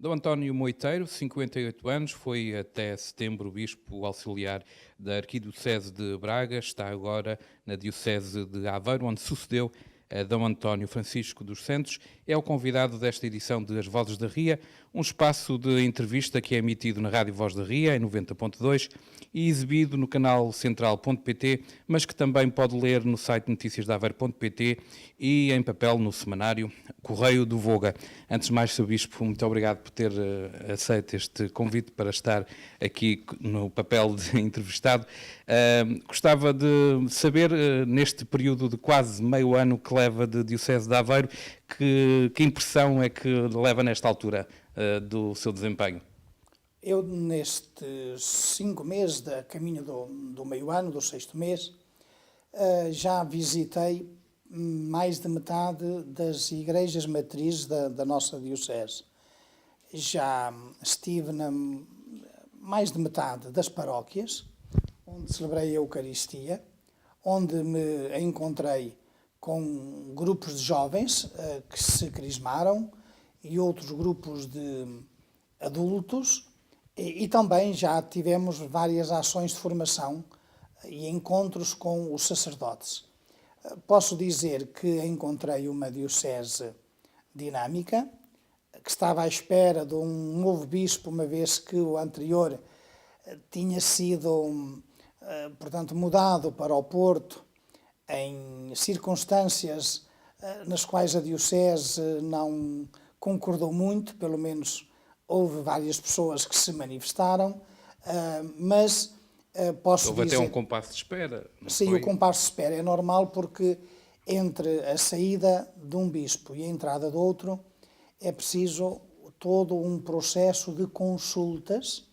Dom António Moiteiro, 58 anos, foi até setembro bispo auxiliar da Arquidiocese de Braga, está agora na Diocese de Aveiro, onde sucedeu a Dom António Francisco dos Santos. É o convidado desta edição de As Vozes da Ria, um espaço de entrevista que é emitido na Rádio Voz da Ria, em 90.2, e exibido no canal central.pt, mas que também pode ler no site noticiasdeaveiro.pt e em papel no semanário Correio do Voga. Antes de mais, Sr. Bispo, muito obrigado por ter aceito este convite para estar aqui no papel de entrevistado. Gostava de saber, neste período de quase meio ano que leva de Diocese de Aveiro, que impressão é que leva nesta altura do seu desempenho? Eu, nestes 5 meses, a caminho do meio ano, do 6º mês, já visitei mais de metade das igrejas matrizes da nossa Diocese. Já estive na mais de metade das paróquias, onde celebrei a Eucaristia, onde me encontrei com grupos de jovens que se crismaram e outros grupos de adultos, e também já tivemos várias ações de formação e encontros com os sacerdotes. Posso dizer que encontrei uma diocese dinâmica, que estava à espera de um novo bispo, uma vez que o anterior tinha sido, portanto, mudado para o Porto em circunstâncias nas quais a diocese não concordou muito, pelo menos houve várias pessoas que se manifestaram, mas posso Houve dizer... até um compasso de espera, não Sim, foi? o compasso de espera é normal porque entre a saída de um bispo e a entrada de outro é preciso todo um processo de consultas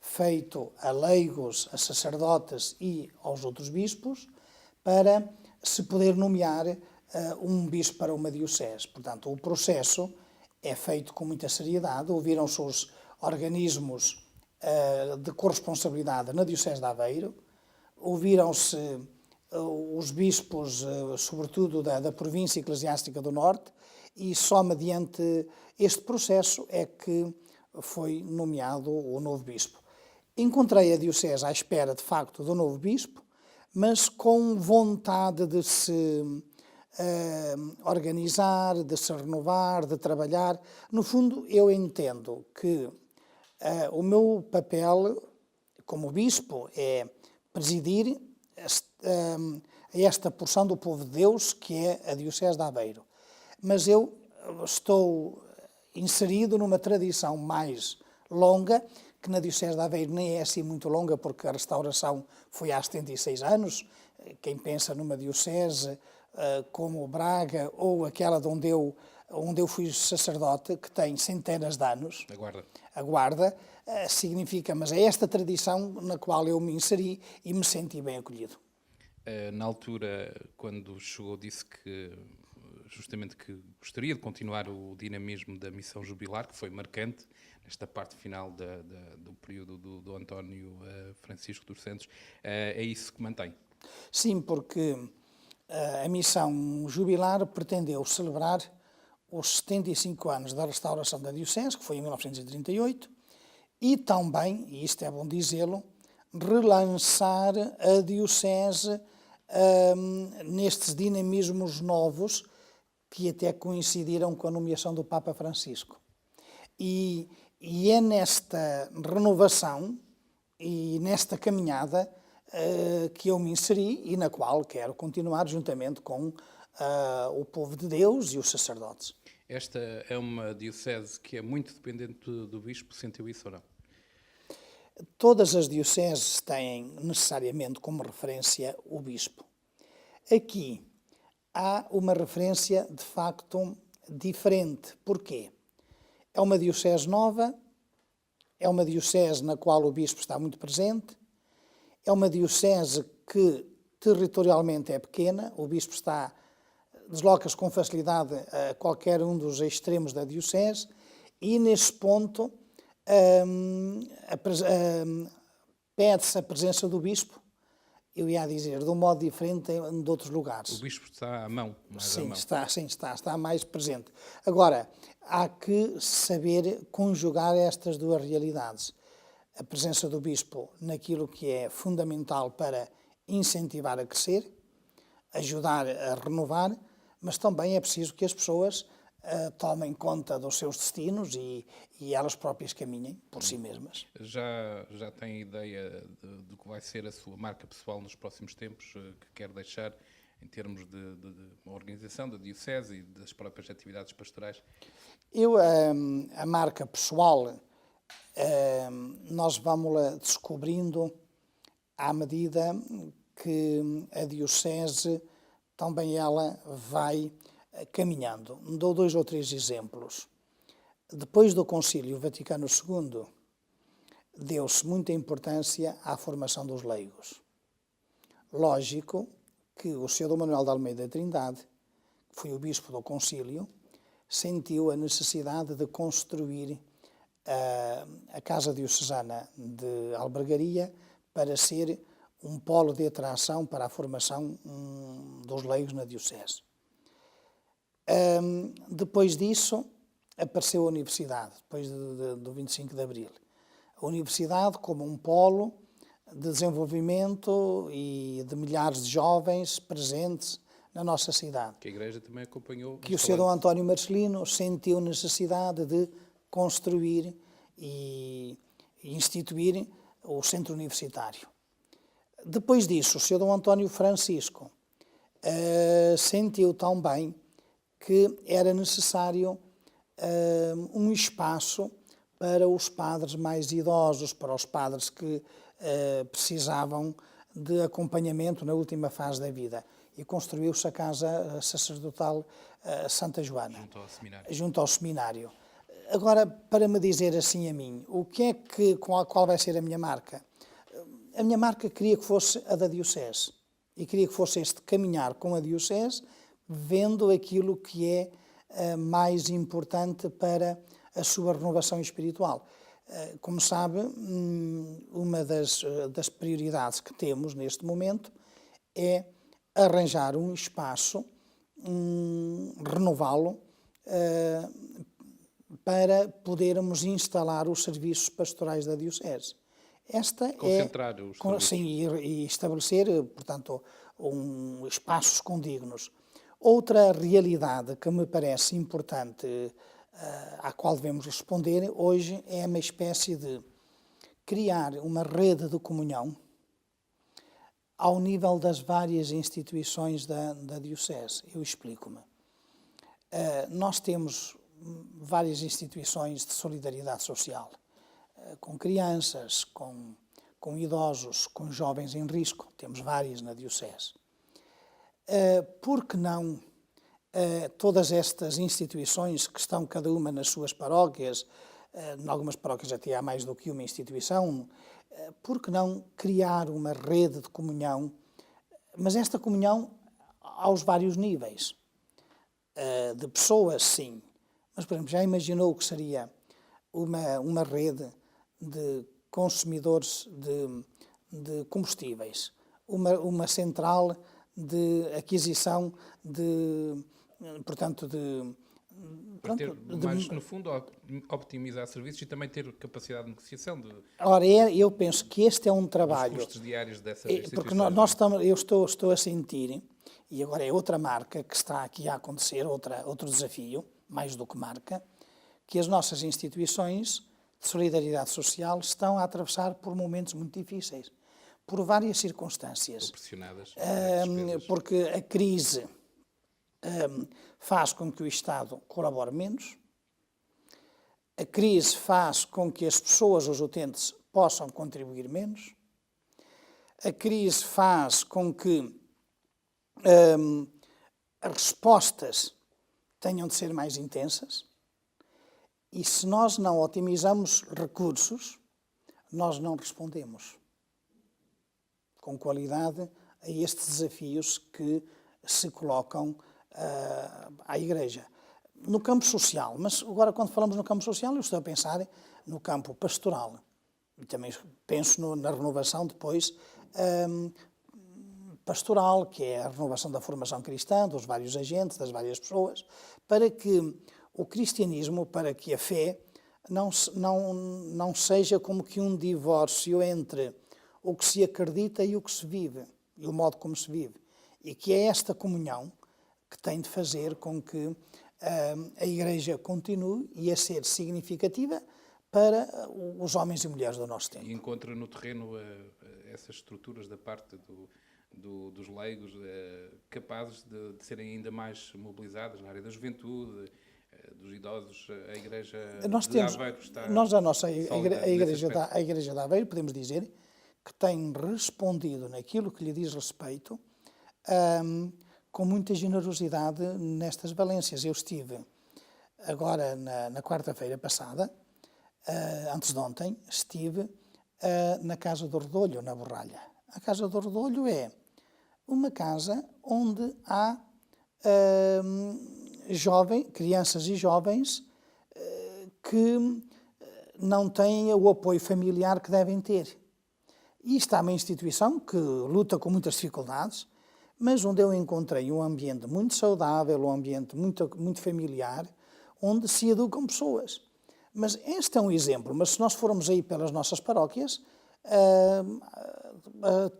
feito a leigos, a sacerdotes e aos outros bispos para se poder nomear um bispo para uma diocese. Portanto, o processo é feito com muita seriedade, ouviram-se os organismos de corresponsabilidade na Diocese de Aveiro, ouviram-se os bispos, sobretudo da província eclesiástica do Norte, e só mediante este processo é que foi nomeado o novo bispo. Encontrei a Diocese à espera, de facto, do novo bispo, mas com vontade de se organizar, de se renovar, de trabalhar. No fundo, eu entendo que o meu papel como bispo é presidir esta porção do povo de Deus que é a Diocese de Aveiro. Mas eu estou inserido numa tradição mais longa, que na Diocese de Aveiro nem é assim muito longa, porque a restauração foi há 76 anos. Quem pensa numa diocese como Braga ou aquela de onde eu fui sacerdote, que tem centenas de anos, a Guarda, significa, mas é esta tradição na qual eu me inseri e me senti bem acolhido. Na altura, quando chegou, disse que justamente que gostaria de continuar o dinamismo da missão jubilar, que foi marcante nesta parte final do período do António Francisco dos Santos. É isso que mantém? Sim, porque a missão jubilar pretendeu celebrar os 75 anos da restauração da Diocese, que foi em 1938, e também, e isto é bom dizê-lo, relançar a Diocese nestes dinamismos novos que até coincidiram com a nomeação do Papa Francisco. E é nesta renovação e nesta caminhada que eu me inseri e na qual quero continuar juntamente com o povo de Deus e os sacerdotes. Esta é uma diocese que é muito dependente do bispo, sentiu isso ou não? Todas as dioceses têm necessariamente como referência o bispo. Aqui há uma referência de facto diferente. Porquê? É uma diocese nova, é uma diocese na qual o bispo está muito presente, é uma diocese que territorialmente é pequena, o bispo desloca-se com facilidade a qualquer um dos extremos da diocese e, nesse ponto, pede-se a presença do bispo eu ia dizer, de um modo diferente de outros O lugares. bispo está à mão, mais à Sim, mão. está mais presente. Agora, há que saber conjugar estas duas realidades. A presença do bispo naquilo que é fundamental para incentivar a crescer, ajudar a renovar, mas também é preciso que as pessoas tomem conta dos seus destinos e elas próprias caminhem por si mesmas. Já tem ideia do que vai ser a sua marca pessoal nos próximos tempos, que quer deixar em termos de uma organização da Diocese e das próprias atividades pastorais? Eu, a marca pessoal, nós vamos-la descobrindo à medida que a Diocese também ela vai caminhando. Dou 2 ou 3 exemplos. Depois do Concílio Vaticano II, deu-se muita importância à formação dos leigos. Lógico que o Sr. Dom Manuel de Almeida Trindade, que foi o bispo do Concílio, sentiu a necessidade de construir a Casa Diocesana de Albergaria para ser um polo de atração para a formação dos leigos na Diocese. Depois disso, apareceu a Universidade, depois do 25 de Abril. A Universidade como um polo de desenvolvimento e de milhares de jovens presentes na nossa cidade. Que a Igreja também acompanhou. Que o Sr. Dom António Marcelino sentiu necessidade de construir e instituir o centro universitário. Depois disso, o Sr. Dom António Francisco sentiu também que era necessário um espaço para os padres mais idosos, para os padres que precisavam de acompanhamento na última fase da vida. E construiu-se a Casa Sacerdotal Santa Joana. Junto ao seminário. Agora, para me dizer assim a mim, qual vai ser a minha marca? A minha marca queria que fosse a da Diocese. E queria que fosse este caminhar com a Diocese, vendo aquilo que é mais importante para a sua renovação espiritual. Como sabe, uma das prioridades que temos neste momento é arranjar um espaço, renová-lo, para podermos instalar os serviços pastorais da Diocese. Concentrar os serviços. Sim, e estabelecer, portanto, espaços condignos. Outra realidade que me parece importante, à qual devemos responder hoje, é uma espécie de criar uma rede de comunhão ao nível das várias instituições da Diocese. Eu explico-me. Nós temos várias instituições de solidariedade social, com crianças, com idosos, com jovens em risco. Temos várias na Diocese. Por que não todas estas instituições que estão cada uma nas suas paróquias, em algumas paróquias até há mais do que uma instituição, por que não criar uma rede de comunhão, mas esta comunhão aos vários níveis, de pessoas, sim, mas, por exemplo, já imaginou o que seria uma rede de consumidores de combustíveis, uma central de aquisição mas, no fundo, optimizar serviços e também ter capacidade de negociação. Ora, eu penso que este é um trabalho... Os custos diários dessas instituições. Porque eu estou a sentir, e agora é outra marca que está aqui a acontecer, outro desafio, mais do que marca, que as nossas instituições de solidariedade social estão a atravessar por momentos muito difíceis, por várias circunstâncias. Pressionadas. Porque a crise faz com que o Estado colabore menos, a crise faz com que as pessoas, os utentes, possam contribuir menos, a crise faz com que as respostas tenham de ser mais intensas, e se nós não otimizamos recursos, nós não respondemos com qualidade a estes desafios que se colocam à Igreja. No campo social, mas agora quando falamos no campo social, eu estou a pensar no campo pastoral. E também penso na renovação depois pastoral, que é a renovação da formação cristã, dos vários agentes, das várias pessoas, para que o cristianismo, para que a fé não seja como que um divórcio entre o que se acredita e o que se vive, e o modo como se vive. E que é esta comunhão que tem de fazer com que a Igreja continue e a ser significativa para os homens e mulheres do nosso tempo. E encontra no terreno essas estruturas da parte dos leigos capazes de serem ainda mais mobilizadas na área da juventude, dos idosos. A Igreja de Aveiro está... Nós, a Igreja de Aveiro, podemos dizer que tem respondido naquilo que lhe diz respeito com muita generosidade nestas valências. Eu estive agora na quarta-feira passada, antes de ontem, estive na Casa do Redolho, na Borralha. A Casa do Redolho é uma casa onde há crianças e jovens que não têm o apoio familiar que devem ter. E está uma instituição que luta com muitas dificuldades, mas onde eu encontrei um ambiente muito saudável, um ambiente muito familiar, onde se educam pessoas. Mas este é um exemplo, mas se nós formos aí pelas nossas paróquias,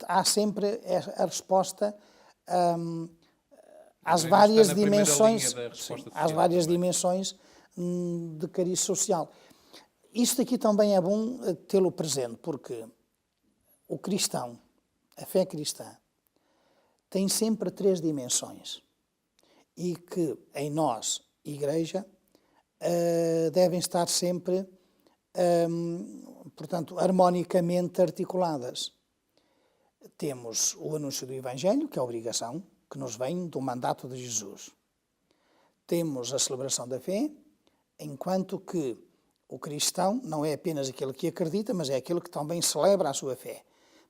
há sempre a resposta às várias dimensões de cariz social. Isto aqui também é bom tê-lo presente, porque o cristão, a fé cristã, tem sempre 3 dimensões e que em nós, Igreja, devem estar sempre, portanto, harmonicamente articuladas. Temos o anúncio do Evangelho, que é a obrigação, que nos vem do mandato de Jesus. Temos a celebração da fé, enquanto que o cristão não é apenas aquele que acredita, mas é aquele que também celebra a sua fé.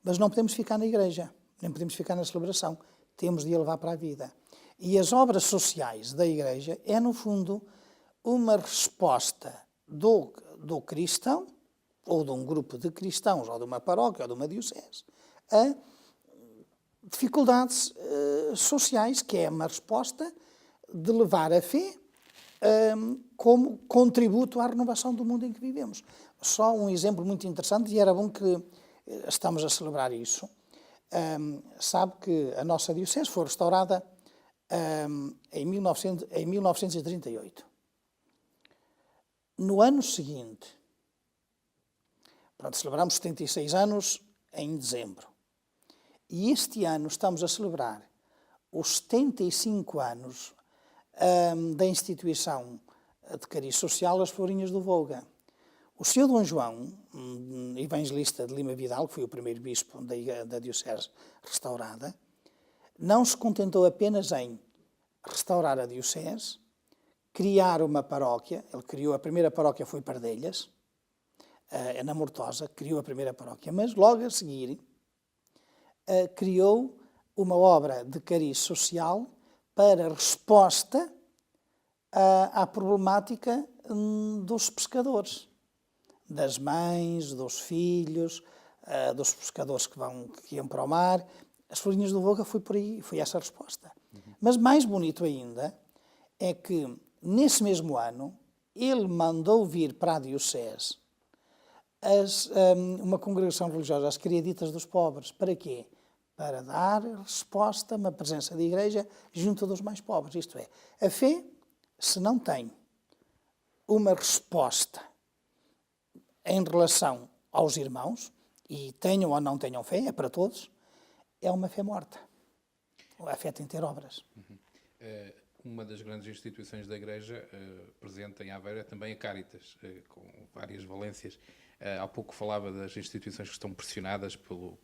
Mas não podemos ficar na igreja, nem podemos ficar na celebração. Temos de a levar para a vida. E as obras sociais da igreja é, no fundo, uma resposta do cristão, ou de um grupo de cristãos, ou de uma paróquia, ou de uma diocese, a dificuldades sociais, que é uma resposta de levar a fé como contributo à renovação do mundo em que vivemos. Só um exemplo muito interessante, e era bom que estamos a celebrar isso. Sabe que a nossa diocese foi restaurada em 1938. No ano seguinte, celebramos 76 anos em dezembro. E este ano estamos a celebrar os 75 anos da instituição de cariz social As Florinhas do Volga. O Sr. Dom João, evangelista de Lima Vidal, que foi o primeiro bispo da diocese restaurada, não se contentou apenas em restaurar a diocese, criar uma paróquia. Ele criou, a primeira paróquia foi Pardelhas, na Mortosa, criou a primeira paróquia, mas logo a seguir criou uma obra de cariz social para resposta à problemática dos pescadores, das mães, dos filhos, dos pescadores que iam para o mar. As Florinhas do Volga foi por aí, foi essa a resposta. Mas mais bonito ainda é que, nesse mesmo ano, ele mandou vir para a diocese uma congregação religiosa, as Criaditas dos Pobres. Para quê? Para dar resposta, uma presença de igreja junto dos mais pobres. Isto é, a fé, se não tem uma resposta em relação aos irmãos, e tenham ou não tenham fé, é para todos, é uma fé morta. A fé tem que ter obras. Uma das grandes instituições da Igreja presente em Aveiro é também a Cáritas, com várias valências. Há pouco falava das instituições que estão pressionadas pelo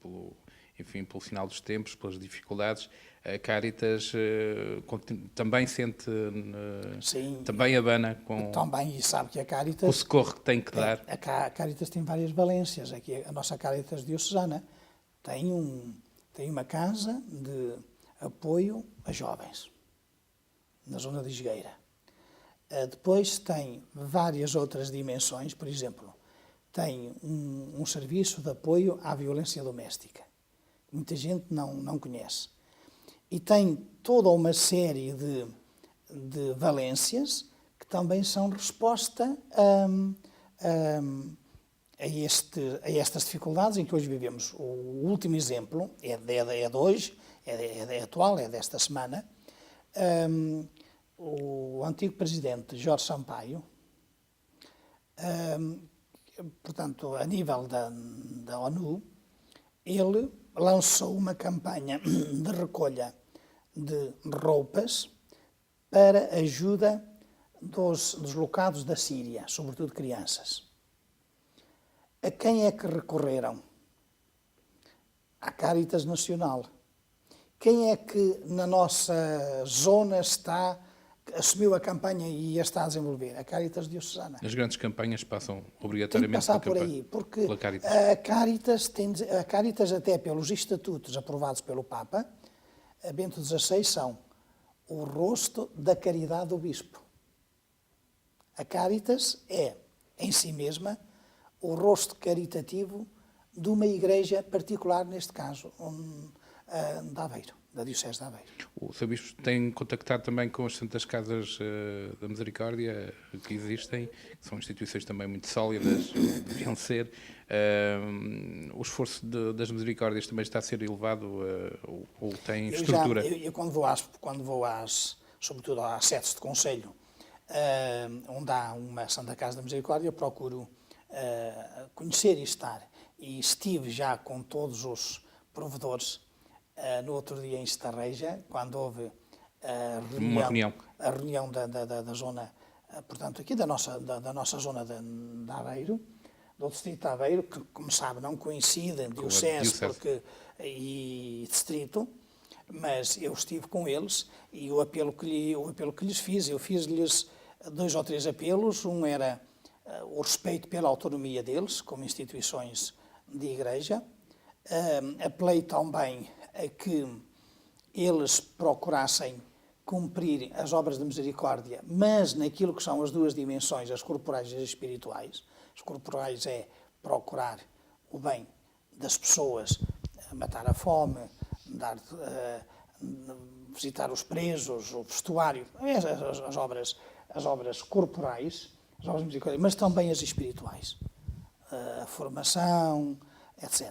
final dos tempos, pelas dificuldades. A Cáritas também sente, Sim, também abana também, e sabe que a Cáritas, o socorro que tem que dar. A Cáritas tem várias valências. Aqui, a nossa Cáritas diocesana tem uma casa de apoio a jovens, na zona de Esgueira. Depois tem várias outras dimensões, por exemplo, tem um serviço de apoio à violência doméstica. Muita gente não conhece. e tem toda uma série de valências que também são resposta a estas dificuldades em que hoje vivemos. O último exemplo é de hoje, é atual, é desta semana. O antigo presidente Jorge Sampaio, portanto, a nível da ONU, ele lançou uma campanha de recolha de roupas para ajuda dos deslocados da Síria, sobretudo crianças. A quem é que recorreram? À Caritas Nacional. Quem é que na nossa zona assumiu a campanha e a está a desenvolver? A Caritas Diocesana. As grandes campanhas passam Tem que obrigatoriamente passar por aí, porque pela Caritas. a Caritas, até pelos estatutos aprovados pelo Papa, Bento XVI, são o rosto da caridade do Bispo. A Caritas é, em si mesma, o rosto caritativo de uma igreja particular, neste caso, da Aveiro, da Diocese de Aveiro. O Sr. Bispo tem contactado também com as Santas Casas da Misericórdia que existem, que são instituições também muito sólidas, deviam ser. O esforço das Misericórdias também está a ser elevado ou tem estrutura? Eu quando vou sobretudo às sedes de conselho, onde há uma Santa Casa da Misericórdia, eu procuro conhecer e estar. E estive já com todos os provedores no outro dia em Estarreja, quando houve a reunião da zona, portanto, aqui da nossa zona de Aveiro, do distrito de Aveiro, que, como sabe, não coincidem diocese e distrito, mas eu estive com eles e o apelo que lhes fiz, eu fiz-lhes 2 ou 3 apelos. Um era o respeito pela autonomia deles, como instituições de igreja. Apelei também a que eles procurassem cumprir as obras de misericórdia, mas naquilo que são as 2 dimensões, as corporais e as espirituais. As corporais é procurar o bem das pessoas, matar a fome, visitar os presos, o vestuário, as obras corporais, as obras de misericórdia, mas também as espirituais, a formação, etc.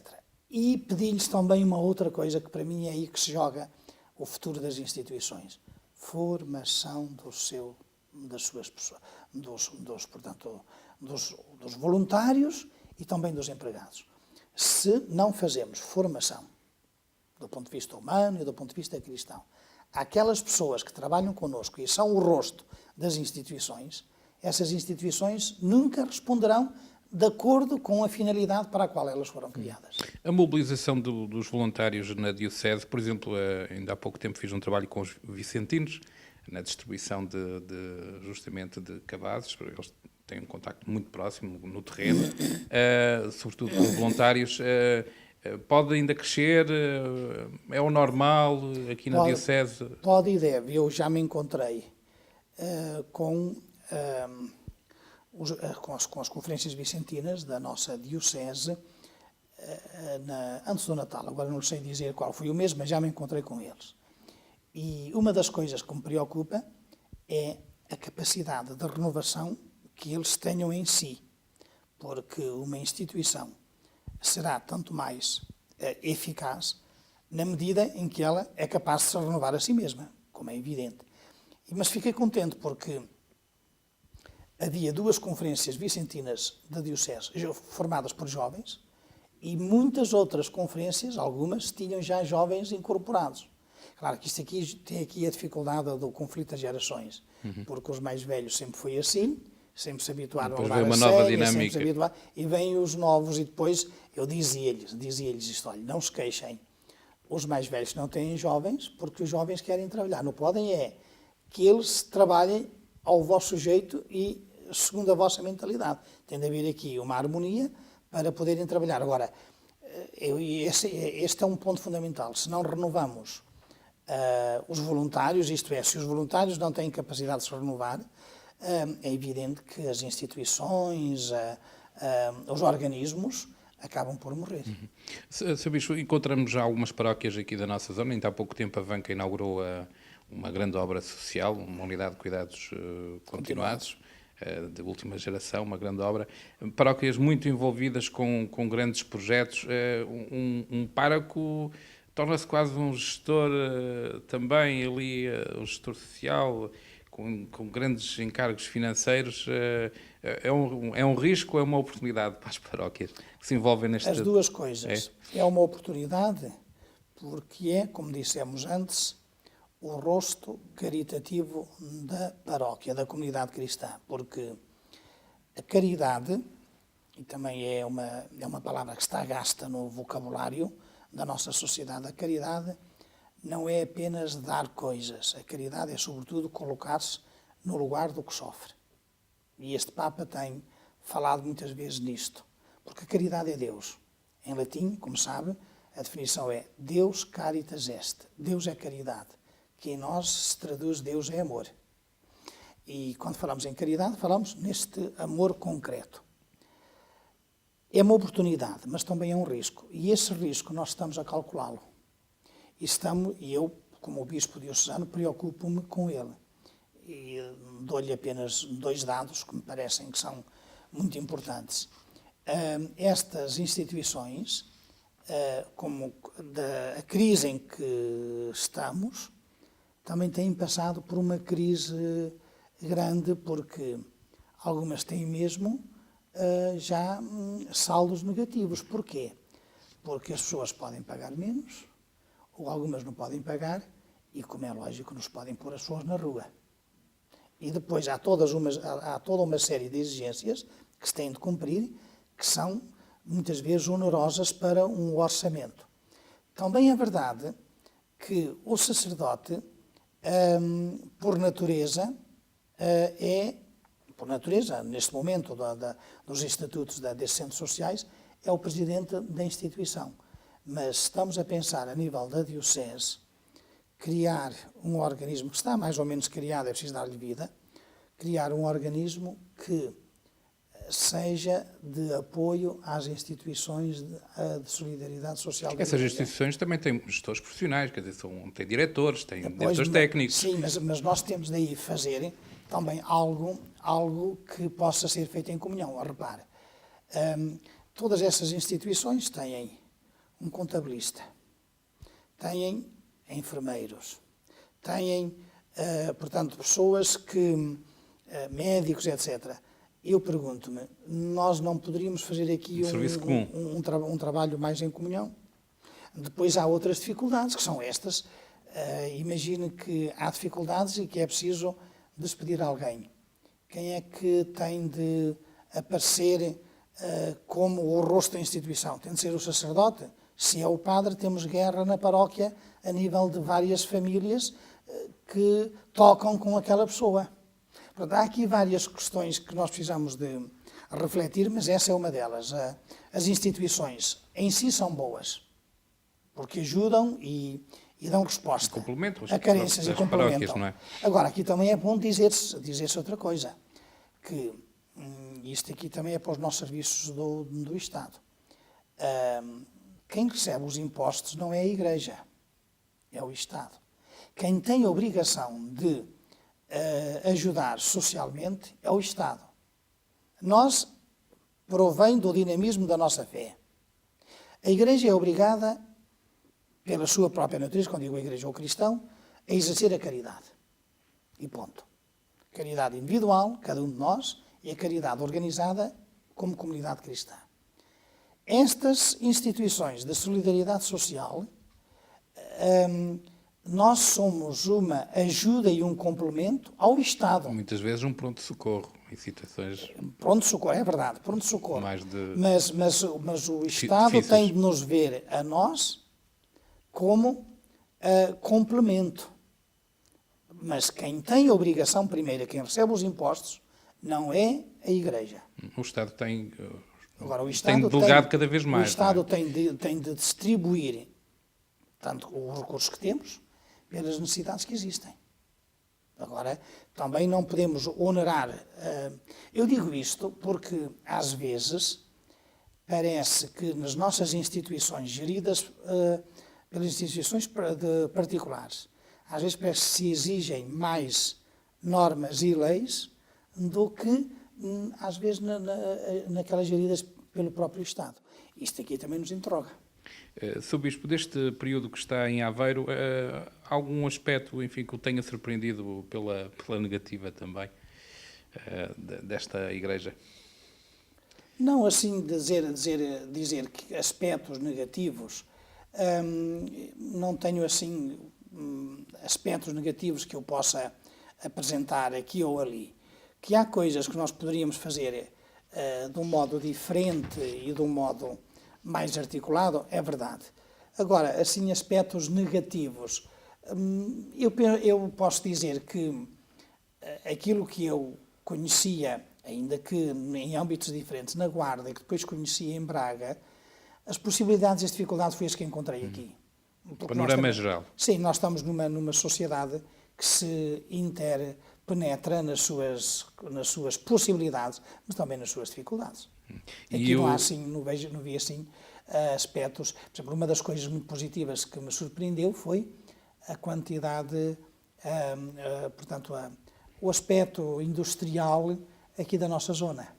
E pedi-lhes também uma outra coisa que para mim é aí que se joga o futuro das instituições: formação das suas pessoas, dos voluntários e também dos empregados. Se não fazemos formação do ponto de vista humano e do ponto de vista cristão, aquelas pessoas que trabalham connosco e são o rosto das instituições, essas instituições nunca responderão de acordo com a finalidade para a qual elas foram criadas. A mobilização dos voluntários na Diocese, por exemplo, ainda há pouco tempo fiz um trabalho com os vicentinos, na distribuição justamente de cabazes, eles têm um contacto muito próximo no terreno, sobretudo com voluntários. Pode ainda crescer? É o normal aqui na Diocese? Pode e deve. Eu já me encontrei com as conferências vicentinas da nossa Diocese antes do Natal. Agora não sei dizer qual foi o mês, mas já me encontrei com eles. E uma das coisas que me preocupa é a capacidade de renovação que eles tenham em si, porque uma instituição será tanto mais eficaz na medida em que ela é capaz de se renovar a si mesma, como é evidente. Mas fiquei contente porque havia 2 conferências vicentinas da Diocese formadas por jovens e muitas outras conferências, algumas, tinham já jovens incorporados. Claro que isto aqui tem aqui a dificuldade do conflito das gerações, porque os mais velhos sempre foi assim, sempre se habituaram a levar uma a nova sério, dinâmica. E vêm os novos e depois eu dizia-lhes isto: olha, não se queixem, os mais velhos não têm jovens porque os jovens querem trabalhar, não podem que eles trabalhem ao vosso jeito e segundo a vossa mentalidade. Tem de haver aqui uma harmonia para poderem trabalhar. Agora, este é um ponto fundamental. Se não renovamos os voluntários, isto é, se os voluntários não têm capacidade de se renovar, é evidente que as instituições, os organismos acabam por morrer. Sr. Bispo, encontramos já algumas paróquias aqui da nossa zona. Ainda há pouco tempo a Vanca inaugurou uma grande obra social, uma unidade de cuidados continuados, de última geração, uma grande obra. Paróquias muito envolvidas com grandes projetos. Um pároco torna-se quase um gestor também ali, um gestor social, com grandes encargos financeiros. É um risco ou é uma oportunidade para as paróquias que se envolvem neste... As duas coisas. É uma oportunidade porque é, como dissemos antes, o rosto caritativo da paróquia, da comunidade cristã. Porque a caridade, e também é uma palavra que está gasta no vocabulário da nossa sociedade, a caridade não é apenas dar coisas. A caridade é, sobretudo, colocar-se no lugar do que sofre. E este Papa tem falado muitas vezes nisto. Porque a caridade é Deus. Em latim, como sabe, a definição é Deus caritas est. Deus é caridade. Que em nós se traduz Deus é amor. E quando falamos em caridade, falamos neste amor concreto. É uma oportunidade, mas também é um risco. E esse risco nós estamos a calculá-lo. E eu, como bispo diocesano, preocupo-me com ele. E dou-lhe apenas 2 dados que me parecem que são muito importantes. Estas instituições, como a crise em que estamos, também têm passado por uma crise grande, porque algumas têm mesmo já saldos negativos. Porquê? Porque as pessoas podem pagar menos, ou algumas não podem pagar, e, como é lógico, nos podem pôr as pessoas na rua. E depois há toda uma série de exigências que se têm de cumprir, que são, muitas vezes, onerosas para um orçamento. Também é verdade que o sacerdote, por natureza, neste momento dos estatutos desses centros sociais, é o presidente da instituição. Mas estamos a pensar, a nível da Diocese, criar um organismo que está mais ou menos criado, é preciso dar-lhe vida, criar um organismo que seja de apoio às instituições de solidariedade social. Essas instituições também têm gestores profissionais, quer dizer, têm diretores, têm diretores técnicos. Sim, mas nós temos daí fazer também algo que possa ser feito em comunhão. Repare, todas essas instituições têm um contabilista, têm enfermeiros, têm, portanto, pessoas que, médicos, etc. Eu pergunto-me, nós não poderíamos fazer aqui um trabalho mais em comunhão? Depois há outras dificuldades, que são estas. Imagine que há dificuldades e que é preciso despedir alguém. Quem é que tem de aparecer como o rosto da instituição? Tem de ser o sacerdote? Se é o padre, temos guerra na paróquia a nível de várias famílias que tocam com aquela pessoa. Portanto, há aqui várias questões que nós precisamos de refletir, mas essa é uma delas. As instituições em si são boas, porque ajudam e dão resposta a carências e complementam. Não é? Agora, aqui também é bom dizer-se outra coisa, que isto aqui também é para os nossos serviços do Estado. Quem recebe os impostos não é a Igreja, é o Estado. Quem tem a obrigação de ajudar socialmente é o Estado. Nós provém do dinamismo da nossa fé. A Igreja é obrigada, pela sua própria natureza, quando digo a Igreja ou cristão, a exercer a caridade. E ponto. Caridade individual, cada um de nós, e a caridade organizada como comunidade cristã. Estas instituições de solidariedade social, nós somos uma ajuda e um complemento ao Estado. Muitas vezes um pronto-socorro, em situações... Pronto-socorro, é verdade, pronto-socorro. Mais de... Mas o Estado tem de nos ver a nós como complemento. Mas quem tem a obrigação, primeiro, quem recebe os impostos, não é a Igreja. O Estado tem... Agora, o Estado tem delegado cada vez mais. O Estado tem de distribuir tanto os recursos que temos pelas necessidades que existem. Agora, também não podemos onerar. Eu digo isto porque, às vezes, parece que nas nossas instituições geridas pelas instituições particulares, às vezes parece que se exigem mais normas e leis do que, às vezes, naquelas geridas pelo próprio Estado. Isto aqui também nos interroga. Sr. Bispo, deste período que está em Aveiro, algum aspecto, enfim, que o tenha surpreendido pela negativa também desta igreja? Não assim dizer que aspectos negativos, não tenho assim aspectos negativos que eu possa apresentar aqui ou ali. Que há coisas que nós poderíamos fazer de um modo diferente e de um modo mais articulado, é verdade. Agora, assim, aspectos negativos, eu posso dizer que aquilo que eu conhecia, ainda que em âmbitos diferentes, na Guarda, e que depois conhecia em Braga, as possibilidades e as dificuldades foi as que encontrei aqui. O panorama é geral. Sim, nós estamos numa sociedade que se interpenetra nas suas possibilidades, mas também nas suas dificuldades. Aqui não há assim, não vi assim aspectos. Por exemplo, uma das coisas muito positivas que me surpreendeu foi a quantidade, portanto, o aspecto industrial aqui da nossa zona.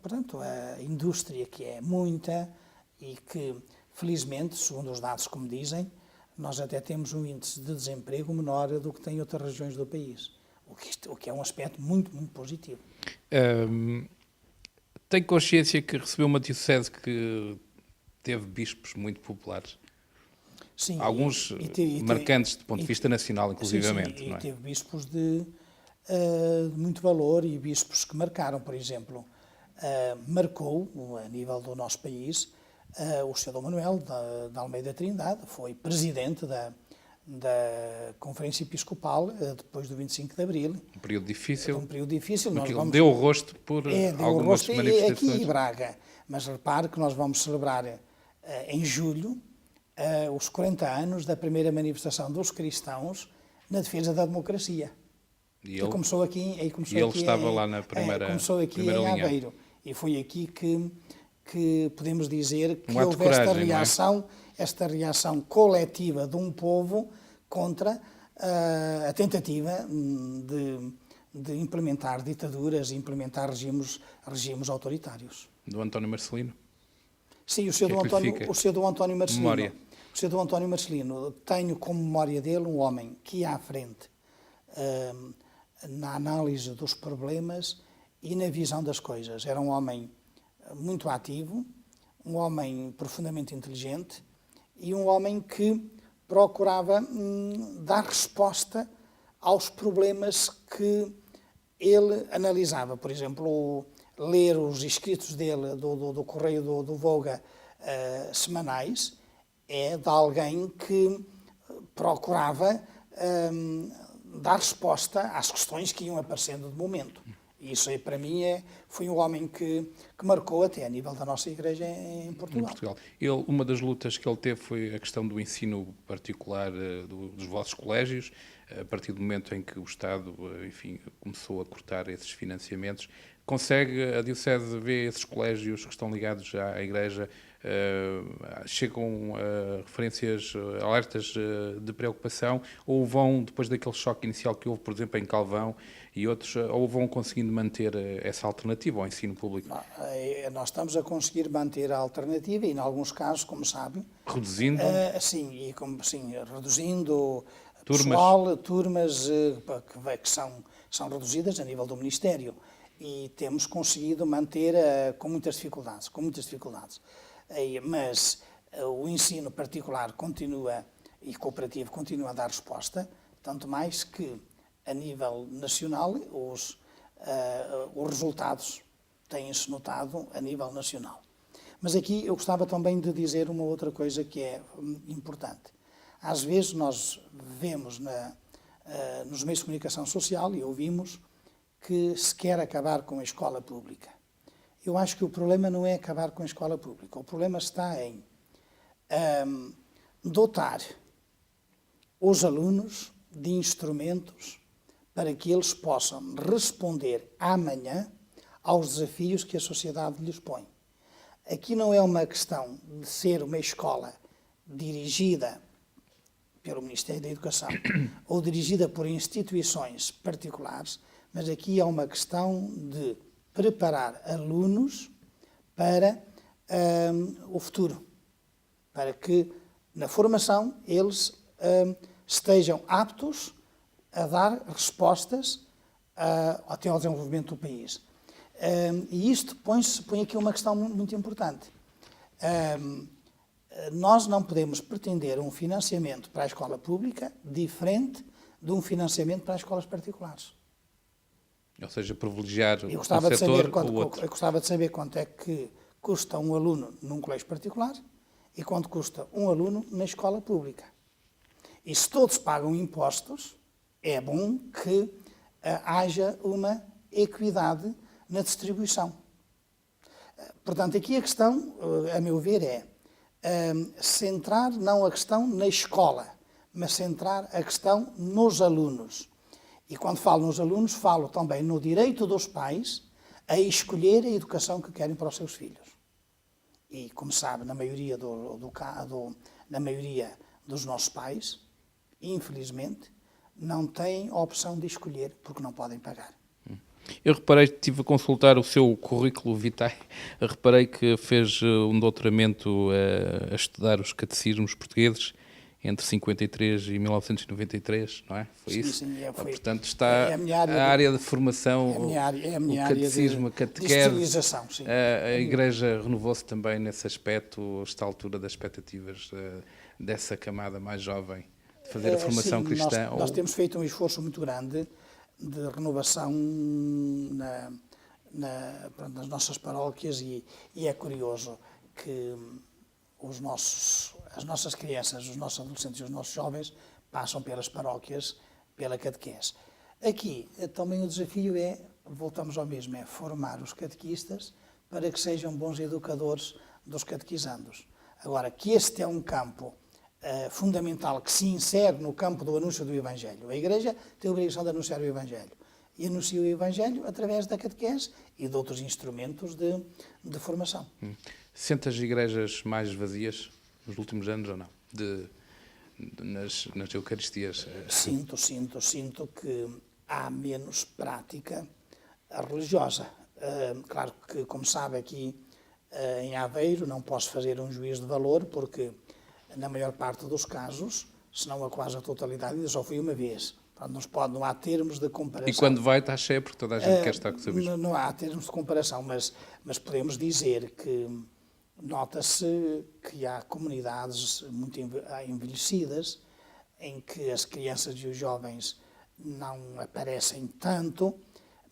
Portanto, a indústria que é muita e que, felizmente, segundo os dados como dizem, nós até temos um índice de desemprego menor do que tem outras regiões do país, o que é um aspecto muito, muito positivo. Tem consciência que recebeu uma diocese que teve bispos muito populares? Sim, alguns marcantes do ponto de vista nacional, inclusivamente. Sim, não é? E teve bispos de muito valor e bispos que marcaram, por exemplo, marcou, a nível do nosso país, o Sr. Dom Manuel da Almeida Trindade, foi presidente da Conferência Episcopal depois do 25 de Abril. Um período difícil. Deu o rosto por algumas manifestações. Aqui em Braga. Mas repare que nós vamos celebrar em julho os 40 anos da primeira manifestação dos cristãos na defesa da democracia. E ele começou aqui estava lá na primeira começou aqui primeira em linha. Aveiro. E foi aqui que podemos dizer que ato de houve coragem, esta reação coletiva de um povo contra a tentativa de implementar ditaduras e implementar regimes autoritários. Do António Marcelino? Sim, o Sr. Dom António Marcelino. Memória. O Sr. Dom António Marcelino, tenho como memória dele um homem que ia à frente na análise dos problemas e na visão das coisas. Era um homem muito ativo, um homem profundamente inteligente e um homem que procurava dar resposta aos problemas que ele analisava. Por exemplo, ler os escritos dele do Correio do Voga semanais é de alguém que procurava dar resposta às questões que iam aparecendo de momento. E isso aí, para mim, foi um homem que marcou até a nível da nossa igreja em Portugal. Uma das lutas que ele teve foi a questão do ensino particular dos vossos colégios, a partir do momento em que o Estado, enfim, começou a cortar esses financiamentos. Consegue a Diocese ver esses colégios que estão ligados à Igreja, chegam referências, alertas de preocupação, ou vão, depois daquele choque inicial que houve, por exemplo, em Calvão e outros, ou vão conseguindo manter essa alternativa ao ensino público? Nós estamos a conseguir manter a alternativa e, em alguns casos, como sabe... Reduzindo? Sim, reduzindo pessoal, turmas que são reduzidas a nível do Ministério. E temos conseguido manter com muitas dificuldades. Mas o ensino particular continua e cooperativo continua a dar resposta, tanto mais que, a nível nacional, os resultados têm-se notado a nível nacional. Mas aqui eu gostava também de dizer uma outra coisa que é importante. Às vezes nós vemos nos meios de comunicação social e ouvimos que se quer acabar com a escola pública. Eu acho que o problema não é acabar com a escola pública. O problema está em dotar os alunos de instrumentos para que eles possam responder amanhã aos desafios que a sociedade lhes põe. Aqui não é uma questão de ser uma escola dirigida pelo Ministério da Educação ou dirigida por instituições particulares, mas aqui é uma questão de preparar alunos para o futuro, para que na formação eles estejam aptos a dar respostas até ao desenvolvimento do país. E isto põe aqui uma questão muito importante. Nós não podemos pretender um financiamento para a escola pública diferente de um financiamento para as escolas particulares. Ou seja, privilegiar Eu um gostava de saber setor ou outro. eu gostava de saber quanto é que custa um aluno num colégio particular e quanto custa um aluno na escola pública. E se todos pagam impostos, é bom que haja uma equidade na distribuição. Portanto, aqui a questão, a meu ver, é centrar não a questão na escola, mas centrar a questão nos alunos. E quando falo nos alunos, falo também no direito dos pais a escolher a educação que querem para os seus filhos. E, como sabe, na maioria dos nossos pais, infelizmente, não têm a opção de escolher porque não podem pagar. Eu reparei, estive a consultar o seu currículo vitae, reparei que fez um doutoramento a estudar os catecismos portugueses entre 53 e 1993, não é? Foi Sim, isso? sim, foi. Portanto, está a área de formação, o catecismo, a catequese. Sim. A Igreja renovou-se também nesse aspecto, está à altura das expectativas dessa camada mais jovem, de fazer a formação cristã. Nós temos feito um esforço muito grande de renovação nas nossas paróquias e é curioso que as nossas crianças, os nossos adolescentes e os nossos jovens passam pelas paróquias, pela catequese. Aqui também o desafio voltamos ao mesmo, é formar os catequistas para que sejam bons educadores dos catequizandos. Agora, que este é um campo fundamental que se insere no campo do anúncio do Evangelho. A Igreja tem a obrigação de anunciar o Evangelho. E anuncia o Evangelho através da catequese e de outros instrumentos de formação. Sente as igrejas mais vazias nos últimos anos ou não? Nas Eucaristias? Sinto que há menos prática religiosa. Claro que, como sabe, aqui em Aveiro não posso fazer um juízo de valor porque na maior parte dos casos, se não a quase a totalidade, ainda só fui uma vez. Portanto, não há termos de comparação. E quando vai está cheio porque toda a gente quer estar com o seu bispo. Não há termos de comparação, mas podemos dizer que nota-se que há comunidades muito envelhecidas em que as crianças e os jovens não aparecem tanto,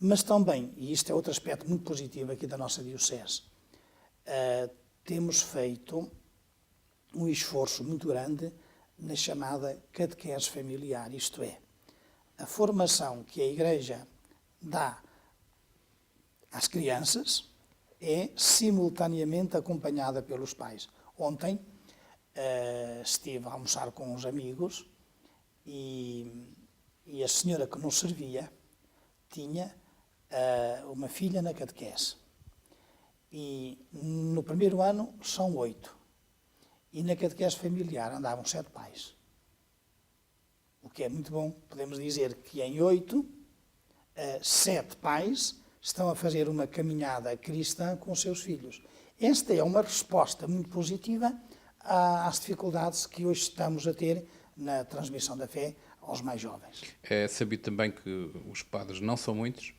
mas também, e isto é outro aspecto muito positivo aqui da nossa diocese, temos feito um esforço muito grande na chamada catequese familiar, isto é, a formação que a Igreja dá às crianças é simultaneamente acompanhada pelos pais. Ontem estive a almoçar com uns amigos e a senhora que nos servia tinha uma filha na catequese. E no primeiro ano são 8. E na catequese familiar andavam 7 pais. O que é muito bom. Podemos dizer que em 8, 7 pais estão a fazer uma caminhada cristã com os seus filhos. Esta é uma resposta muito positiva às dificuldades que hoje estamos a ter na transmissão da fé aos mais jovens. É sabido também que os padres não são muitos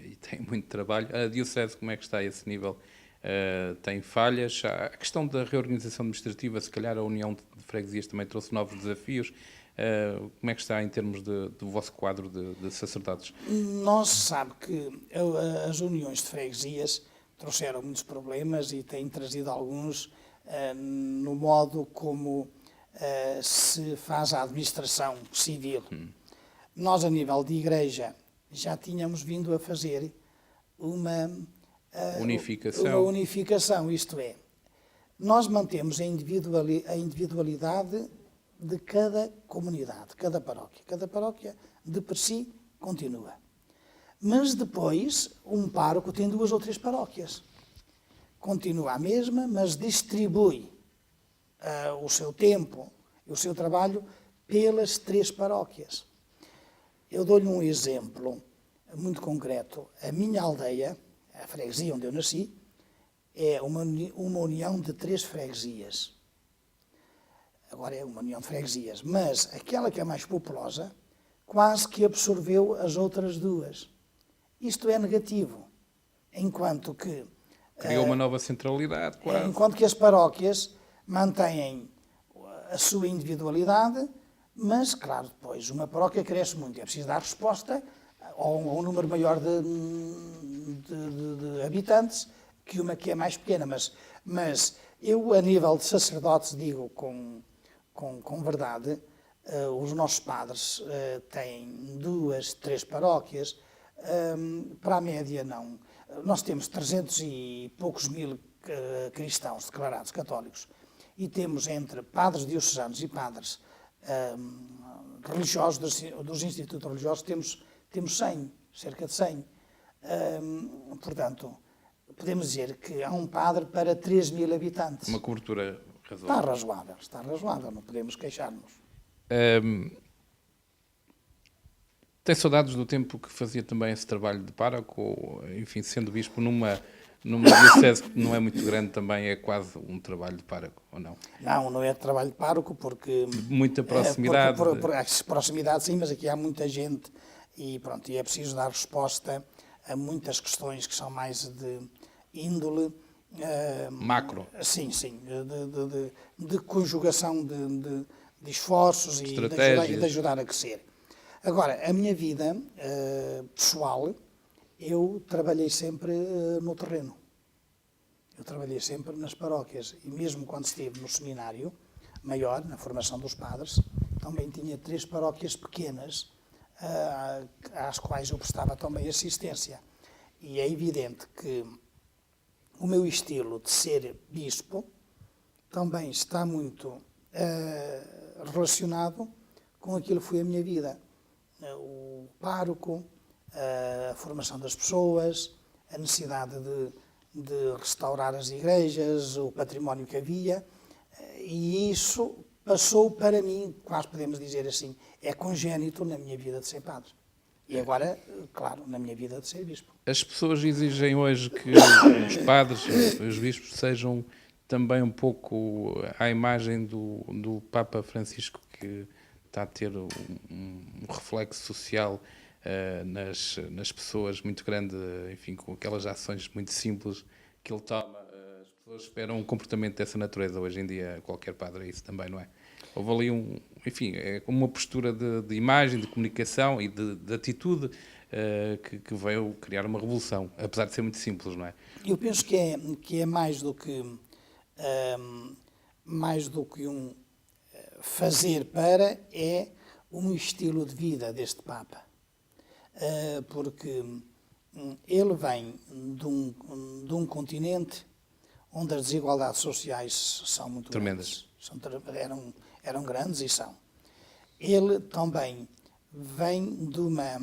e têm muito trabalho. A Diocese, como é que está a esse nível? Tem falhas. A questão da reorganização administrativa, se calhar a União de Freguesias também trouxe novos desafios. Como é que está em termos do vosso quadro de sacerdotes? Nós sabe que as uniões de freguesias trouxeram muitos problemas e têm trazido alguns no modo como se faz a administração civil. Nós, a nível de Igreja, já tínhamos vindo a fazer uma unificação, isto é, nós mantemos a individualidade de cada comunidade, cada paróquia. Cada paróquia, de per si, continua. Mas depois, um pároco tem 2 ou 3 paróquias. continua a mesma, mas distribui o seu tempo e o seu trabalho pelas 3 paróquias. Eu dou-lhe um exemplo muito concreto. A minha aldeia, a freguesia onde eu nasci, é uma união de 3 freguesias. Agora é uma união de freguesias, mas aquela que é mais populosa quase que absorveu as outras 2. Isto é negativo, enquanto que... Criou uma nova centralidade, quase. Enquanto que as paróquias mantêm a sua individualidade, mas, claro, depois uma paróquia cresce muito, é preciso dar resposta a um número maior de habitantes que uma que é mais pequena. Mas eu, a nível de sacerdotes, digo com verdade, os nossos padres têm 2, 3 paróquias, para a média não. Nós temos 300 e poucos mil cristãos declarados católicos e temos entre padres diocesanos e padres religiosos dos institutos religiosos, temos 100, cerca de 100. Portanto, podemos dizer que há um padre para 3.000 habitantes. Uma cobertura razoável. Está razoável, não podemos queixar-nos. Tem saudades do tempo que fazia também esse trabalho de pároco, ou, enfim, sendo bispo numa diocese que não é muito grande, também é quase um trabalho de pároco, ou não? Não é trabalho de pároco porque... Muita proximidade. Proximidade, sim, mas aqui há muita gente e pronto, e é preciso dar resposta a muitas questões que são mais de índole... macro. Sim, de conjugação de esforços e de ajudar a crescer. Agora, a minha vida pessoal, eu trabalhei sempre no terreno. Eu trabalhei sempre nas paróquias e mesmo quando estive no seminário maior, na formação dos padres, também tinha 3 paróquias pequenas às quais eu prestava também assistência. E é evidente que o meu estilo de ser bispo também está muito relacionado com aquilo que foi a minha vida. O pároco, a formação das pessoas, a necessidade de restaurar as igrejas, o património que havia, e isso passou para mim, quase podemos dizer assim, é congénito na minha vida de ser padre. E agora, claro, na minha vida de ser bispo. As pessoas exigem hoje que os padres, os bispos, sejam também um pouco à imagem do Papa Francisco, que está a ter um reflexo social nas pessoas muito grande, enfim, com aquelas ações muito simples que ele toma. As pessoas esperam um comportamento dessa natureza. Hoje em dia, qualquer padre é isso também, não é? Houve ali enfim, é uma postura de imagem, de comunicação e de atitude que veio criar uma revolução, apesar de ser muito simples, não é? Eu penso que é mais do que um fazer para, é um estilo de vida deste Papa. Porque ele vem de um continente onde as desigualdades sociais são muito tremendas. Eram grandes e são. Ele também vem de uma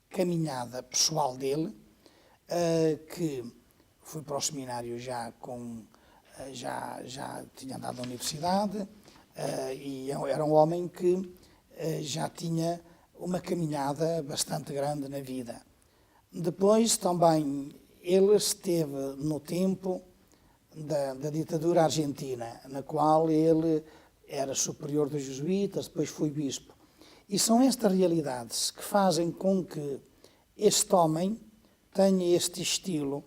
caminhada pessoal dele, que foi para o seminário já tinha andado à universidade, e era um homem que já tinha uma caminhada bastante grande na vida. Depois também ele esteve no tempo da ditadura argentina, na qual ele era superior dos jesuítas, depois foi bispo. E são estas realidades que fazem com que este homem tenha este estilo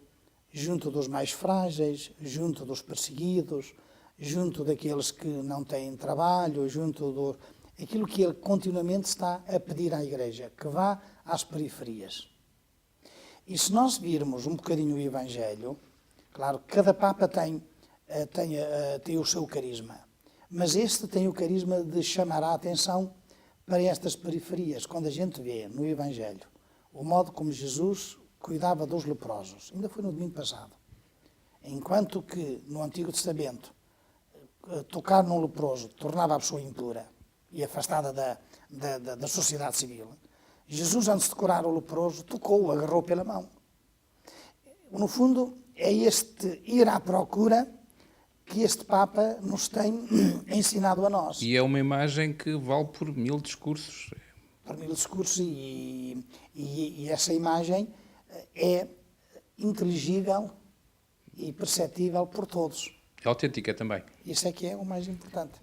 junto dos mais frágeis, junto dos perseguidos, junto daqueles que não têm trabalho, junto aquilo que ele continuamente está a pedir à Igreja, que vá às periferias. E se nós virmos um bocadinho o Evangelho, claro que cada Papa tem o seu carisma, mas este tem o carisma de chamar a atenção para estas periferias. Quando a gente vê no Evangelho o modo como Jesus cuidava dos leprosos, ainda foi no domingo passado, enquanto que no Antigo Testamento tocar num leproso tornava a pessoa impura e afastada da sociedade civil, Jesus, antes de curar o leproso, tocou-o, agarrou pela mão. No fundo, é este ir à procura que este Papa nos tem ensinado a nós. E é uma imagem que vale por 1000 discursos. Por 1000 discursos e essa imagem é inteligível e perceptível por todos. É autêntica também. Isso é que é o mais importante.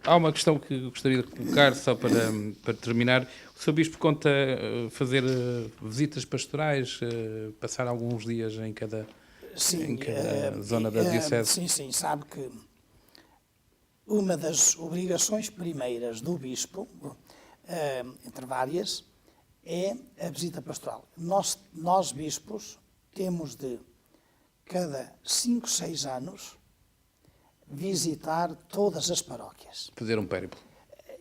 Há uma questão que gostaria de colocar, só para terminar. O Sr. Bispo conta fazer visitas pastorais, passar alguns dias em cada zona da Diocese? Sim, sabe que uma das obrigações primeiras do Bispo, entre várias, é a visita pastoral. Nós bispos, temos de, cada 5, 6 anos, visitar todas as paróquias. Fazer um périplo.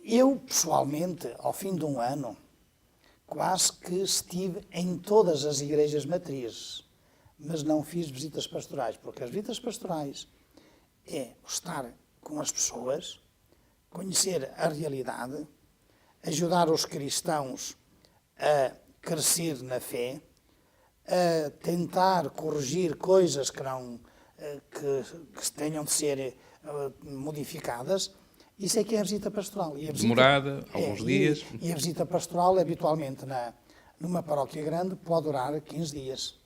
Eu, pessoalmente, ao fim de um ano, quase que estive em todas as igrejas matrizes, mas não fiz visitas pastorais, porque as visitas pastorais é estar com as pessoas, conhecer a realidade, ajudar os cristãos a crescer na fé, a tentar corrigir coisas que tenham de ser modificadas. Isso é que é a visita pastoral. E a visita, demorada, alguns dias. E a visita pastoral, habitualmente, numa paróquia grande, pode durar 15 dias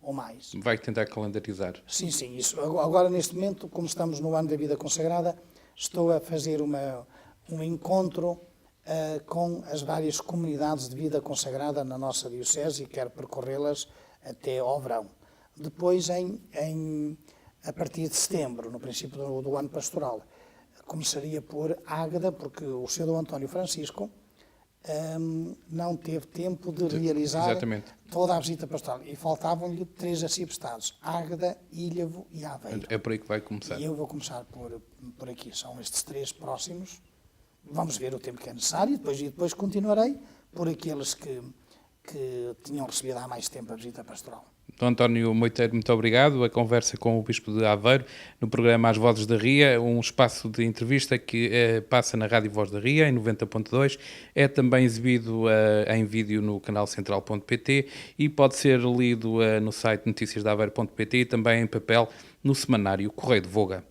ou mais. Vai tentar calendarizar. Sim, isso. Agora, neste momento, como estamos no ano da vida consagrada, estou a fazer um encontro com as várias comunidades de vida consagrada na nossa diocese e quero percorrê-las até ao verão. Depois, a partir de setembro, no princípio do ano pastoral, começaria por Águeda, porque o Sr. Dom António Francisco não teve tempo de realizar toda a visita pastoral. E faltavam-lhe 3 arciprestados: Águeda, Ilhavo e Aveiro. É por aí que vai começar. E eu vou começar por aqui. São estes 3 próximos. Vamos ver o tempo que é necessário e depois continuarei por aqueles que tinham recebido há mais tempo a visita pastoral. Dom António Moiteiro, muito obrigado. A conversa com o Bispo de Aveiro no programa As Vozes da Ria, um espaço de entrevista que passa na Rádio Voz da Ria, em 90.2. É também exibido em vídeo no canal central.pt e pode ser lido no site noticiasdeaveiro.pt e também em papel no semanário Correio de Voga.